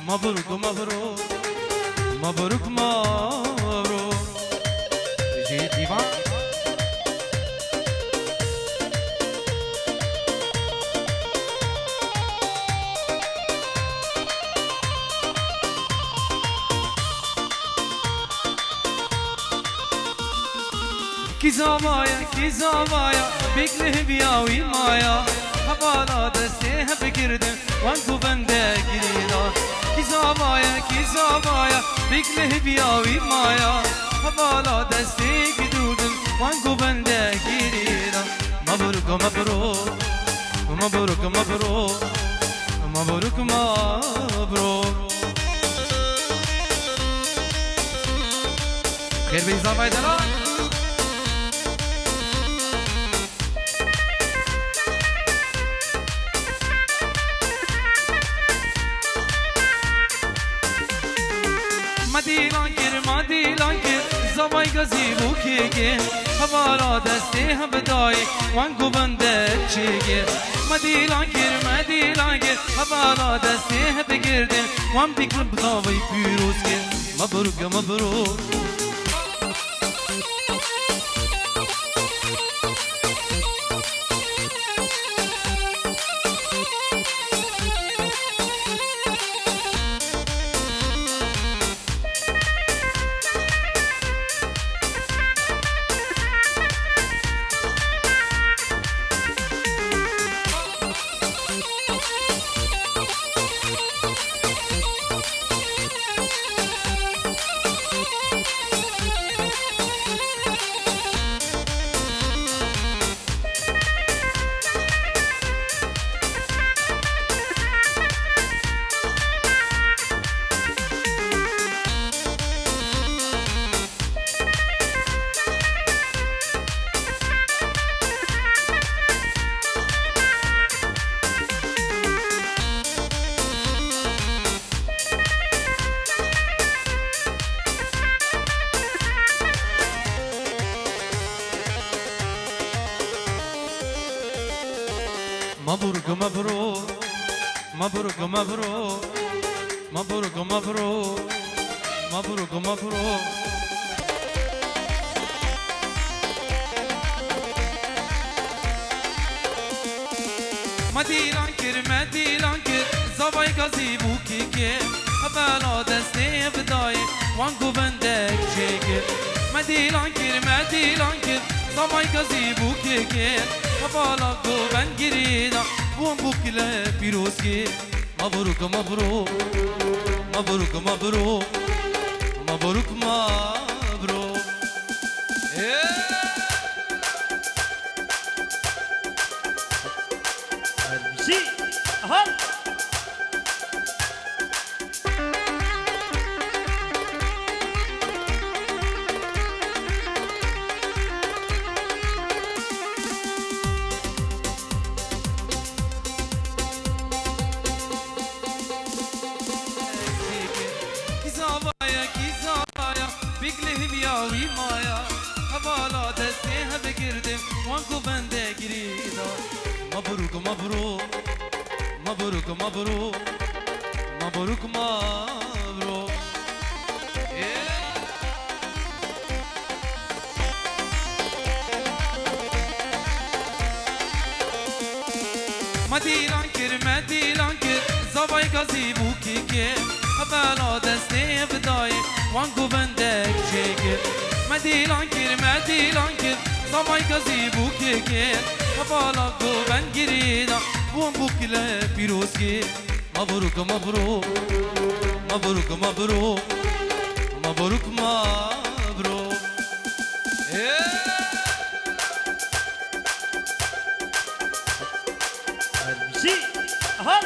مبروك مبروك مبروك مبروك جيت ديفان کی زوایا بگله بیاوی مایا حوالا دسته هب گردم وانگو بنده گریدا کی زوایا بگله بیاوی مایا حوالا دسته گدودم وانگو بنده گریدا مبروک مبروک مبروک مبروک مبروک مبروک خیر به زوایا دلال مدیلان کر زوای گزی بوکیگه حوالا دسته هم بدای وانگو بنده چیگه مدیلان کر حوالا دسته هم بگرده وان بکر بزاوی پیروز که مبروک مبروک مبروك مبروك مبروك مبروك مبروك مبروك مبروك مبروك مدیلان کر زوای گزی بوکیگه حوالا دسته بدای وانگو بندک چیگه مدیلان کر زوای گزی بوکیگه حوالا گو بند گریدا وان بوکله پیروزگی مبروک مبروک مبروک مبروک مبروک مبروک المشي اها بگله بیاوی مایا حوالا دسته هم بگردم وانگو بنده گریدا مبروک مبروک مبروک مبروک مبروک مبروک مدیلان کر زوای گزی بوکیگه حوالا دسته بدای وانگو بندک چیگه مدیلان کر زوای گزی بوکیگه حوالا گو بند گریدا وان بوکله پیروزگی مبروک مبروک مبروک مبروک مبروک مبروک المشي اها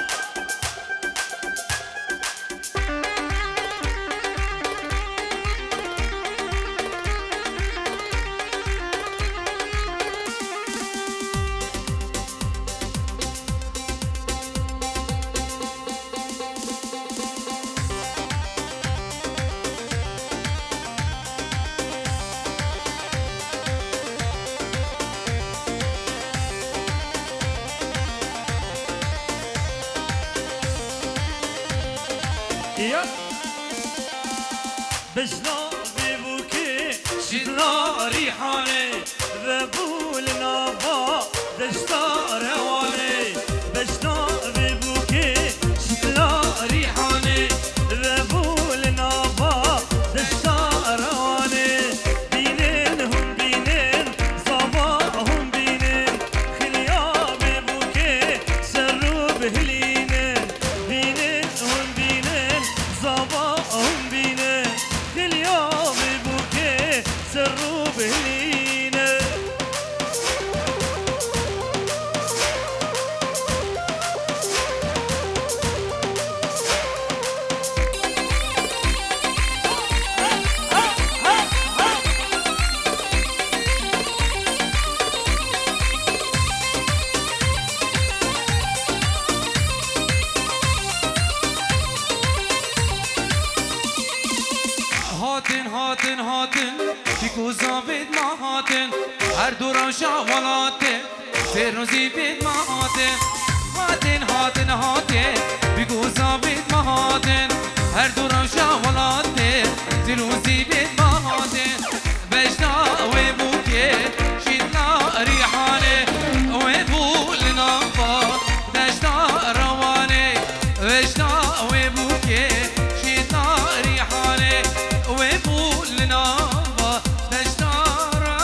يا بشنا ببوكي شدنا ريحاني ذبول نابا دشتا رواني بشنا ببوكي شدنا ريحاني ذبول نابا دشتا رواني بينين هم بينين صباهم بينين خليا ببوكي سروا بهلينين بينين هم بينين صباهم بينين خليا ببوكي سروا بهلينين هاتن هاتن هاتن بگو زابید ما هاتن هر دوران شاولاته فیروزی بید ما هاتن هاتن هاتن هاتن بگو زابید ما هاتن هر دوران شاولاته فیروزی بید ما هاتن بجنا و بوکه شیدنا ریحانه و بولنا با دشنا روانه بجنا و بوکه شیدنا ریحانه وبولنا دشتارا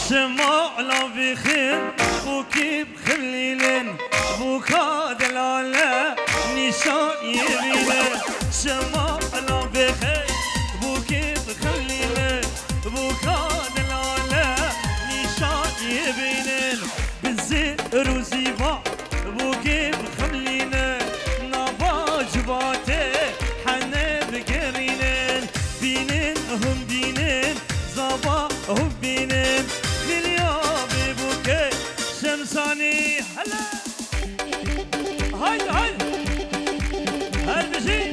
شمع لا بخير بوكي بخليلين بوكا دلالة نشان يبينين شمع لا بخير بوكي بخليلين بوكا دلالة نشان يبينين بالزئر وزيبا بوكي بخليلين نابا جباتي حنا بقرينين بينين هم بينين زابا هم بينين لليوم بوكي شمساني هلا هاي هاي هالمشي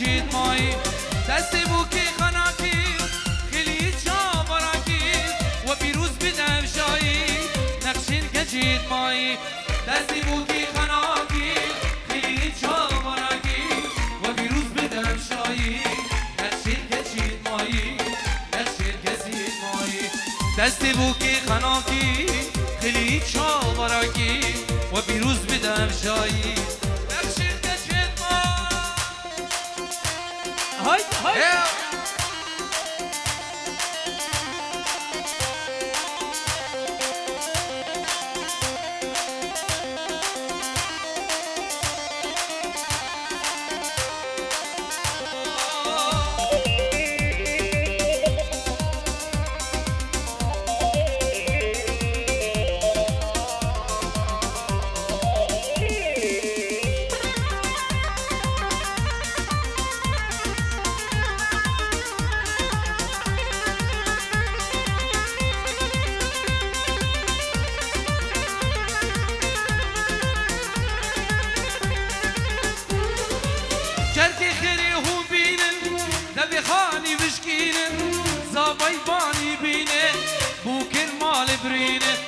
جيت ماي دستي بوكي خناكي خليت شابراكي وبيروز بدم شاي نقشين كجيت ماي دستي بوكي خناكي خليت شابراكي وبيروز بدم شاي نقشين كجيت ماي نقشين كجيت ماي دستي بوكي خناكي خليت شابراكي وبيروز بدم شاي هاي هاي شركي خيري هو بينن نبي خاني بشكينن زابي باني بينن بوك المال برينن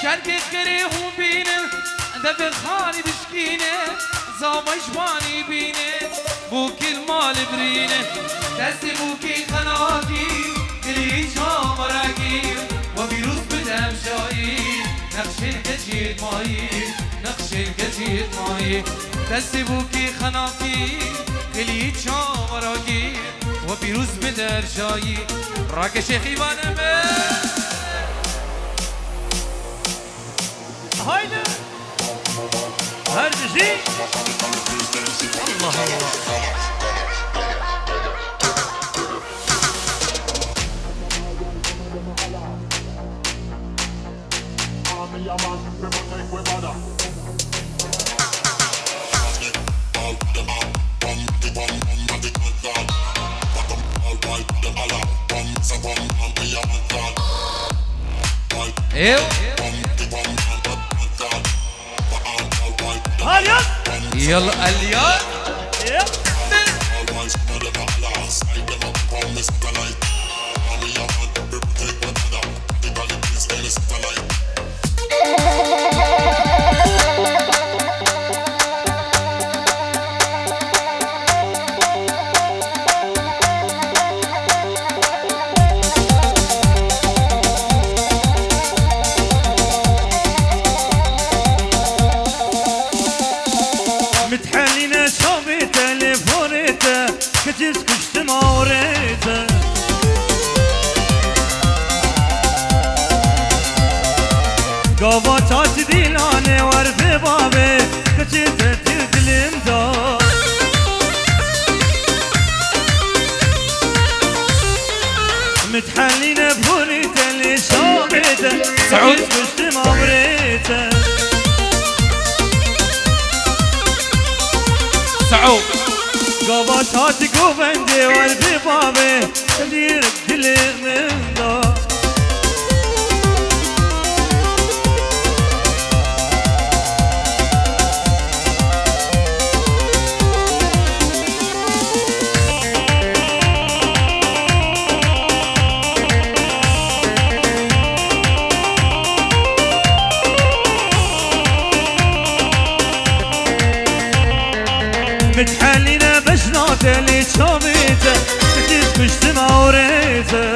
شركي خيري هو بينن نبي خاني بشكينن زابي باني بينن بوك المال برينن دستي بوكي خناكي كلي شامراكي وبيروز بدم شايين نقش الكجيت ماي نقش الكجيت ماي دستي بوكي خناكي كلي شامراكي وبيروز بدم شايين راك شيخي بانمه هايدا هردشي الله الله ايوه هاليا يلا اليا متحلينا شوفي تليفونيته كتيس كشت موريته قواتات ديلاني ورفي بابي كتيس تدلم دار متحلينا بهونيته اللي شوفيته سعود كشت موريته سعود قبطات قوبندي والبي بابي دير دلي من دار متحلينا بشناته اللي شوفيته كتيس كشت موريته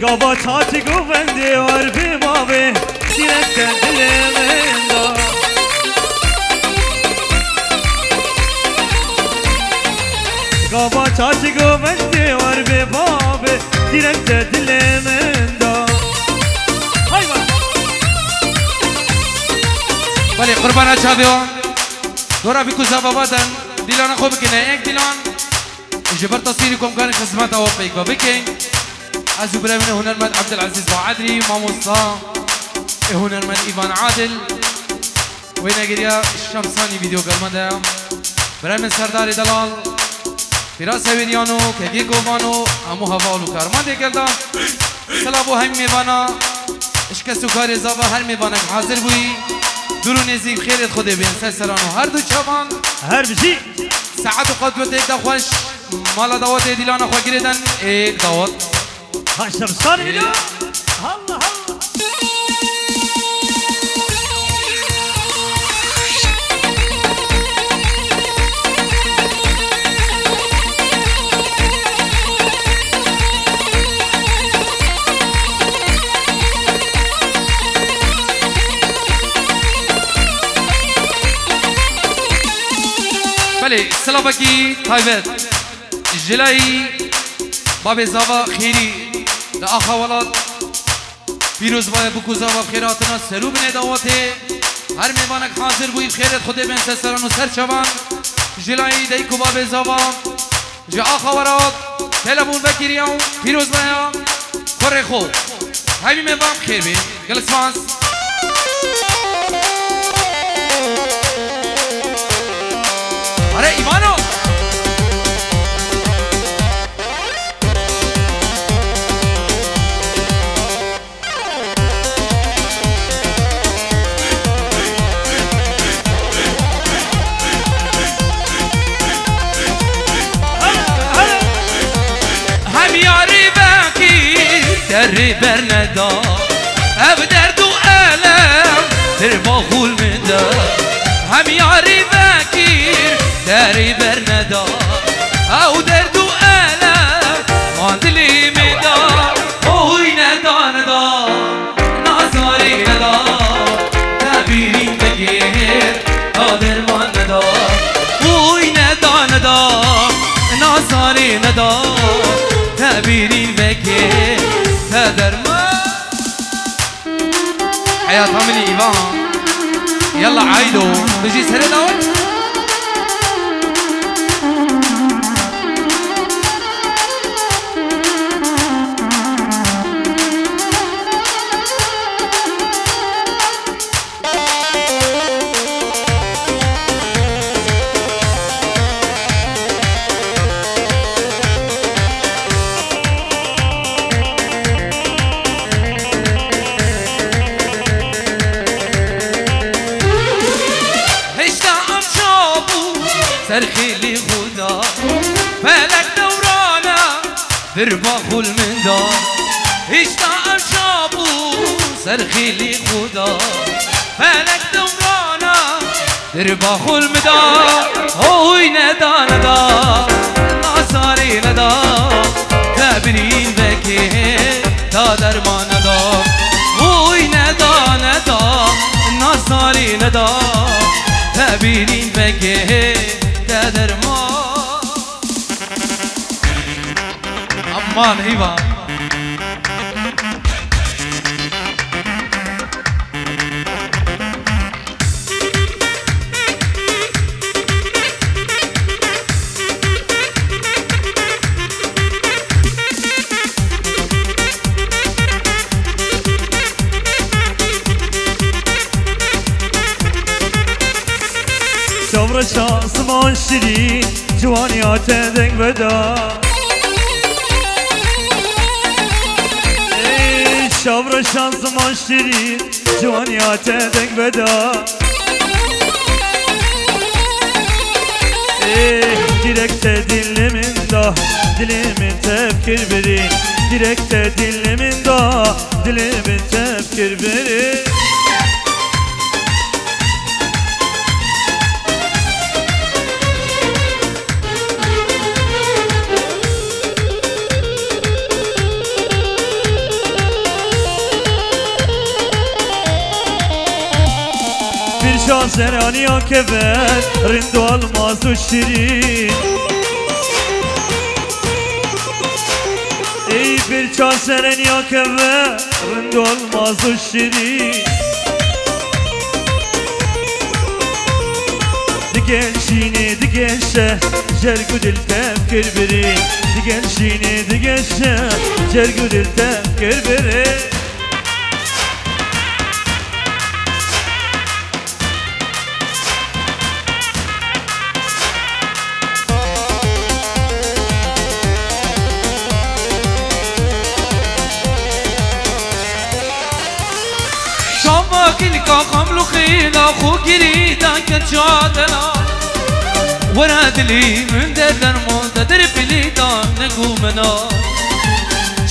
قبطات قوبندي والبي بابي ديرك دلي من دار قبطات قوبندي والبي بابي ديرك دلي من دار بله قربان چاویو دورا بی کوزا بابادن دیلان خوب کنه یک دیلان جبر تصویری کم کن خدمت او پیک و بکن از برای من هنرمند عبدالعزیز باعدری ماموسا هنرمند ایوان عادل و نگریا شمسانی ویدیو گرمده برای من سردار دلال فراس ویدیانو کدی گوانو امو هوالو کارمانده کرده سلابو هم میوانا اشکستو کار زابا هر میوانا حاضر بوی درو نزیک خیرت خوده بین سرسرانو هر دو چابان هر بشی ساعت و قدوت ایک دا خوش مالا دعوت دیلانا خواه گریدن ایک دعوت ها شمسان ویدیو الله الله بله سلامکی تایبت جلایی باب زاوا خیری لآخا ولاد پیروز بای بکو زاوا خیراتنا سرو بنه دعوته هر میوانک حاضر بوید خیرت خوده بین سرسران و سرچوان جلایی دیکو باب زاوا جا آخا وراد تلبون بکیریان پیروز بایا کره خو همی میوان خیر بین گلسماس अरे इवानो هم ياري باكي دري برندا اب درد وألم ترباخو المدا هم ياري باكي داری بر ندا او درد و علم ماندلی میدا اوی ندا ندا نازاری ندا نبیریم بگیر دادر مان ندا اوی ندا ندا نازاری ندا نبیریم بگیر حياة عملي إيفان يلا عايدو بجي سهرة داول سرخي لي خدا فلك دورانا دربا خل من دار اشتاق شابو سرخي لي خدا فلك دورانا دربا خل من دار هوي ندا ندا ناصاري ندا تبرين بكي تا درمان ندا هوي ندا ندا ناصاري ندا تبرين بكي تدر ما امان هیوا شور شاسمان شیرین جوانیات دنگ بدا شور شاسمان شیرین جوانیات دنگ بدا direkte dinleminde dilimin tefkir verin direkte dinleminde dilimin tefkir verin شازرانی ها که بر رند و الماس و شیرین ای bir şazerانی ها که بر رند و الماس و شیرین دیگه شینه دیگه شه جرگو دل تفکر بری دیگه شینه دیگه شه جرگو دل تفکر بری كل قملو خيلا خو قريدا كجادنا وراد لي من دردن منتدر بليدا نقومنا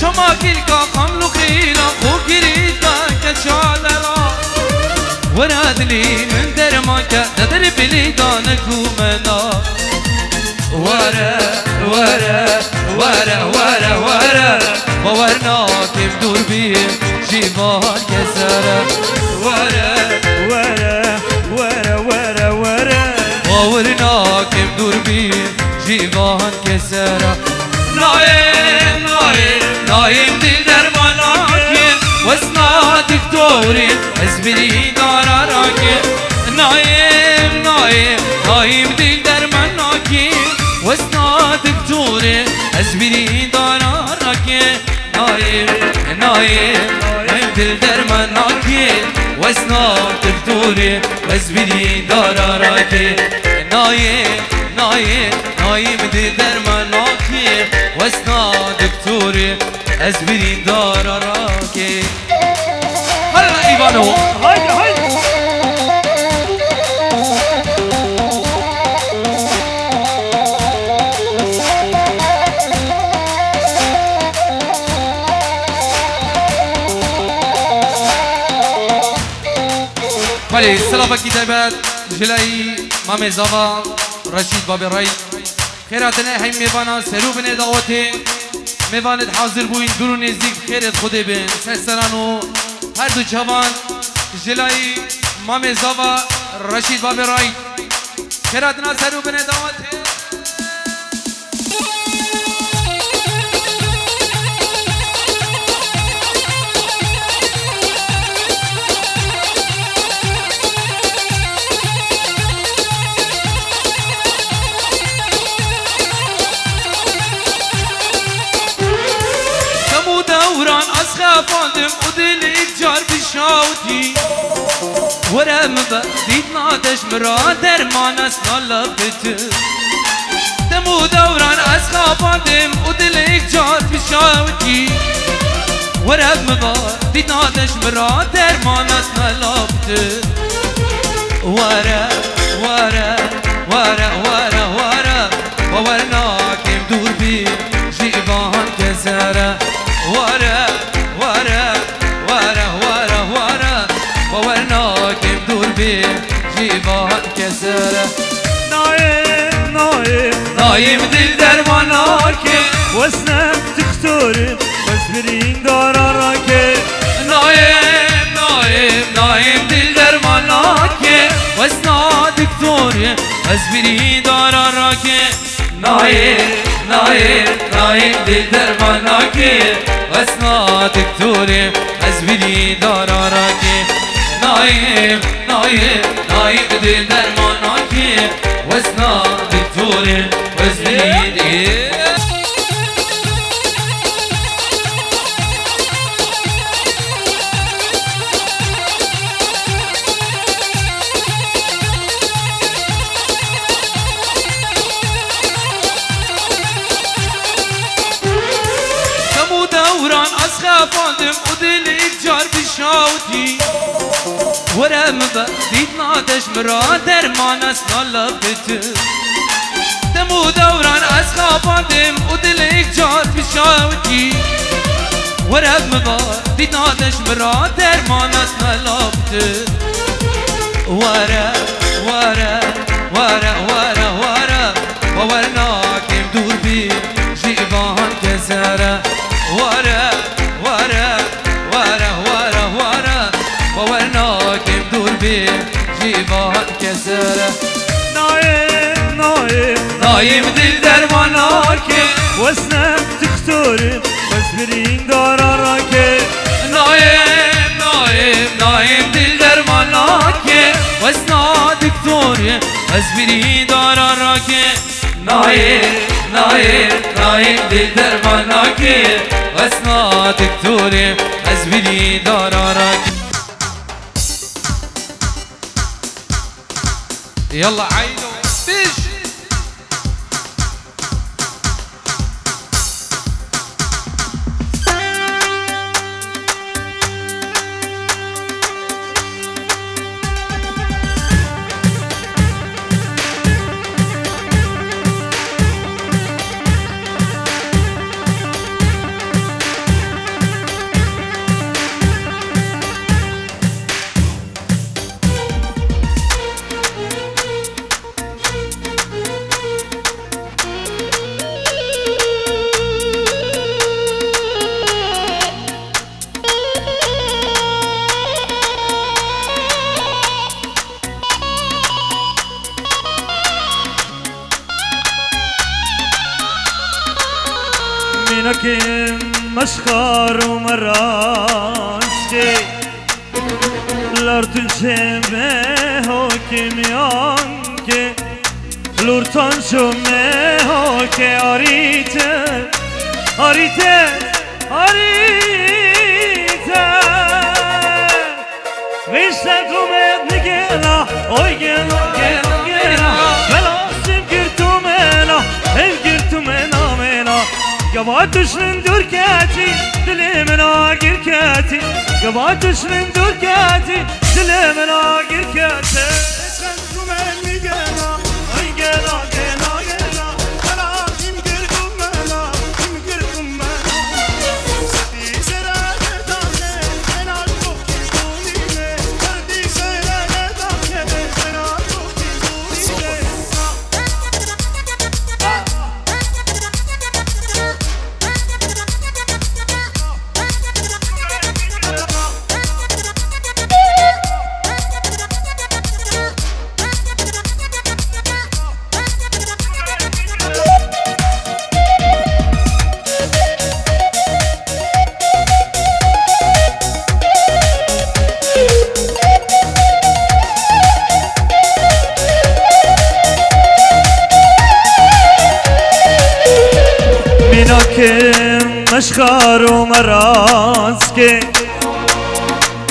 شما كل قملو خيلا خو قريدا كجادنا وراد لي من درما كدر بليدا نقومنا ورا ورا ورا ورا ورا ورنا كيف دور بيه جيبان كسره ورا ورا ورا ورا ورا ورنا كيف دور بيه جيبان كسره نايم نايم نايم دل درماناكين واسنا دكتورين ازبري داراراكين نايم نايم نايم دل درماناكين واسنا دكتورين ازبري داراراكين نايم نايم دل درماناكين واسنا دكتورين ازبري داراراكين نايم نايم نايم دل درماناكين واسنا دكتورين ازبري داراراكين هلا ايوانو هاي هاي بله سلام کتابت جلایی مام زاوا رشید بابی رای خیراتنه هم میوانا سرو بنه دعوته میواند حاضر بوین دور و نزدیک خیرت خوده بین سرسرانو هر دو جوان جلایی مام زاوا رشید بابی رای خیراتنه سرو بنه دعوته خافاندم ودلك جار بشاوتي ورم ديت نادش مرا درمان اسنا لفت دمو دوران از خافاندم ودلك جار بشاوتي ورم ديت نادش مرا درمان اسنا لفت ورا ورا ورا ورا ورا وورناكم دور بي جيبان كسرة ورا ورا ورا ورا ورا وورناكم دور بي جيبان كسرة نايم نايم نايم دل درماناكم واسنم تختارم واسبرين داراراكم نايم نايم نايم دل درماناكم واسنا دكتوري اسبرين داراراكم نايم نايم نايم دل درماناكم واسنا دكتوري اسبرين داراراكم نايم نايم نايم دل درماناكم واسنا دكتوري اسبرين خافاندم ودلك جار بشاوتي ورم ديت نادش مرا درمان اسنا لفت دمو دوران از خافاندم ودلك جار بشاوتي ورم ديت نادش مرا درمان اسنا لفت ورا ورا ورا ورا ورا وورناكم دور بي جيبان كسرة ورا ورا ورا ورا ورا وورناكم دور بي جيبان كسرة نايم نايم نايم دل درماناكم واسنم تختارم واسبرين داراراكم نايم نايم نايم دل درماناكم واسنا دكتوري اسبرين داراراكم نايم نايم نايم دل درماناكم واسنا دكتوري اسبرين داراراكم يلا عينو فيش منكم مسخر ومراسكي لارتن شمه حكم يانكي لورتان شمه حكي آريته آريته آريته ويشتكم ابنكينا oy gela gela gela Velasım girtum ela ev girtum ena mena Yavaş min durkati dilimena girkati Yavaş min durkati dilimena girkati Eskantum elmi gela oy gela gela gela Velasım girtum ela kim girtum ena Sati serane tane ena çok kizunine Kardi serane tane ena çok kizunine مشخار و مراز که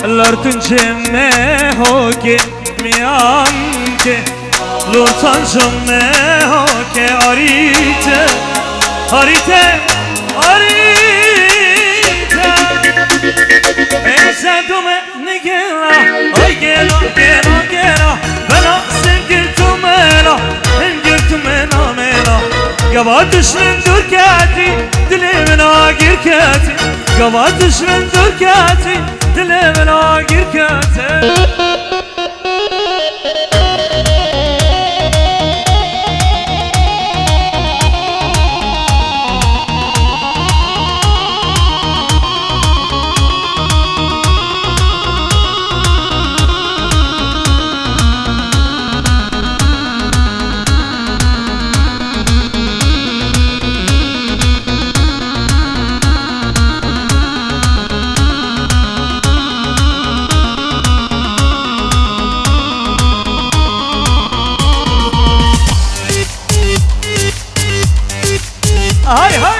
لرتون چمه ها که میان که لرتان چمه ها که آریته آریته آریته ایزدومه نگلا آی گلا گلا گلا بنا سنگل تو ملا انگل تو منا ملا قواتش من دور کاتی دلی من آگیر کاتی قواتش من دور کاتی دلی من آگیر کاتی هاي هاي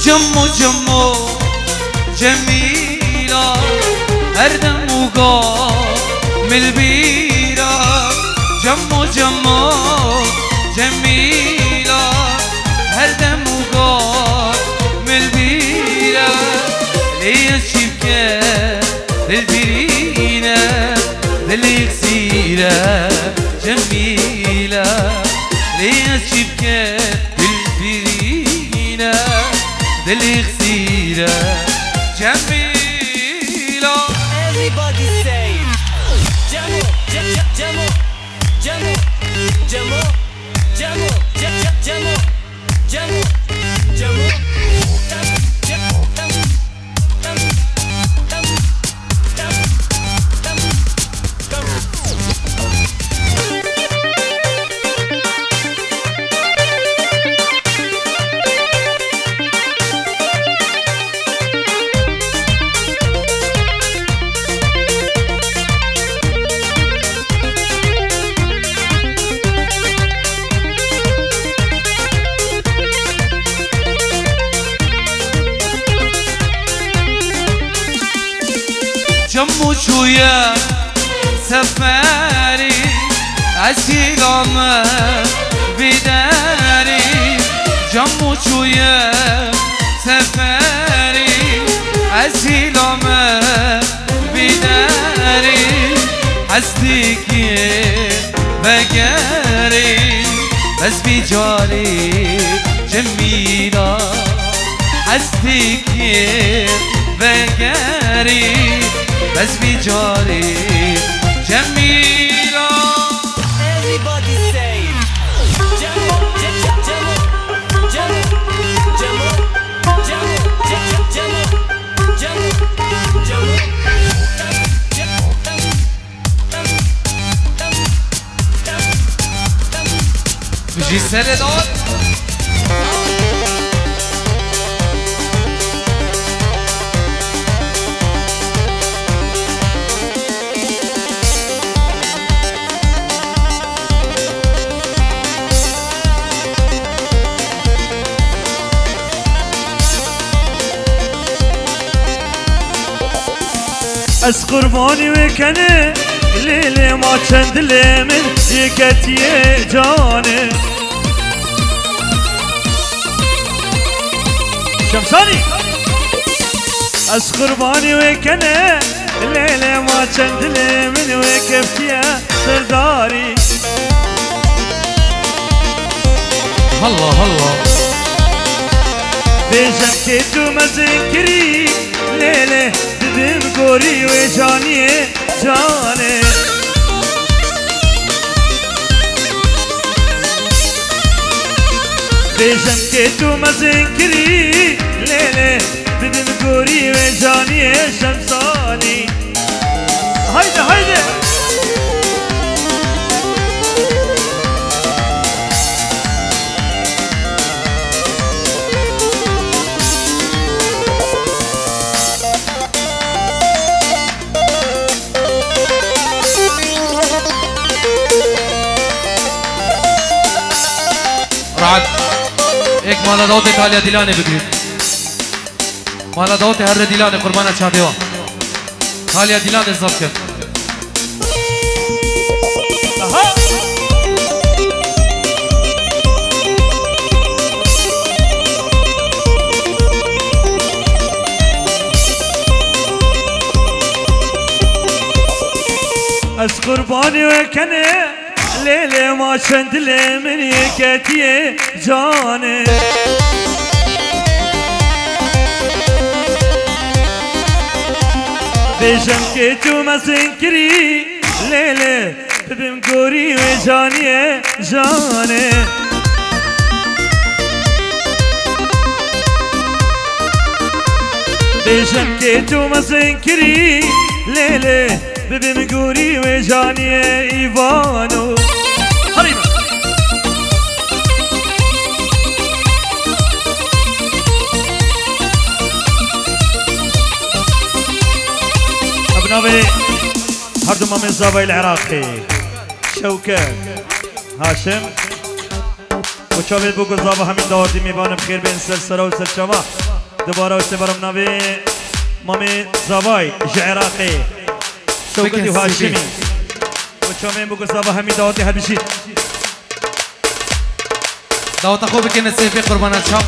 جمو جمو جميلة هردم وقام البيرة جمو جمو جميلة هردم وقام البيرة ليش شبكة للبرينة للإكسيرة جميلة ليش شبكة للبرينة للإكسيرة جميلة. Everybody say Jamo, Jamo, Jamo, Jamo, Jamo, Jamo, Jamo, Jamo, جمو شوية سفاري عسيلامة بداري جمو شوية سفاري عسيلامة بداري حسديكي بقاري بس بجاري جميلة حسديكي بقاري بس بجاري جميلة. Everybody say Jamo, Jamo, Jamo, Jamo, Jamo, Jamo, Jamo, Jamo, Jamo, بجي سر داد از قربانی وکنه لیلی ما چند لیمن یکتیه جانه شمسانی از قربانی وکنه لیلی ما چند لیمن یکتیه سرداری الله الله بیشم که تو مزنکری لیلی دم گوری و جانیه جانه بیشم که تو مزنکری لیلی دم گوری و جانیه شمسانی هایده هایده رعد ایک مالا داوت تالیا دیلانه بگیرید مالا داوت هر دیلانه قربانه چاپیوان تالیا دیلانه ضبط کرد از قربانی وکنه لیلی ما چند لیمن یکتیه جانه بیشم که تو مزنکری لیلی ببیم گوری و جانیه جانه بیشم که تو مزنکری لیلی ببیم گوری و جانیه ایوانو حریمه ابناوي هردو مامن زابي العراقي شوكة هاشم وشاويل بوكو زابا همين داردي ميبانم بخير بين سلسلة وسلشما دوباره وشتبارم ناوي مامي زاباي عراقي شوكتي وهاشمي وشاويل بوكو زابا همين داردي هبشي داوت اخو بکنه سیفی قربانت شام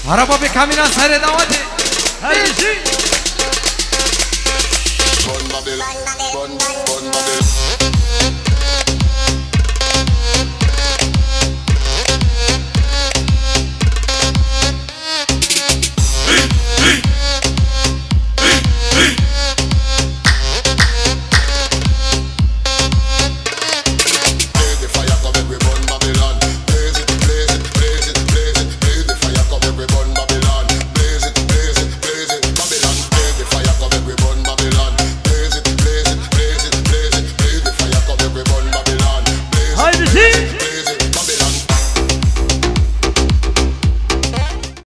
هرابا به کامینا سر داوته هبشي Bun Babylon, bun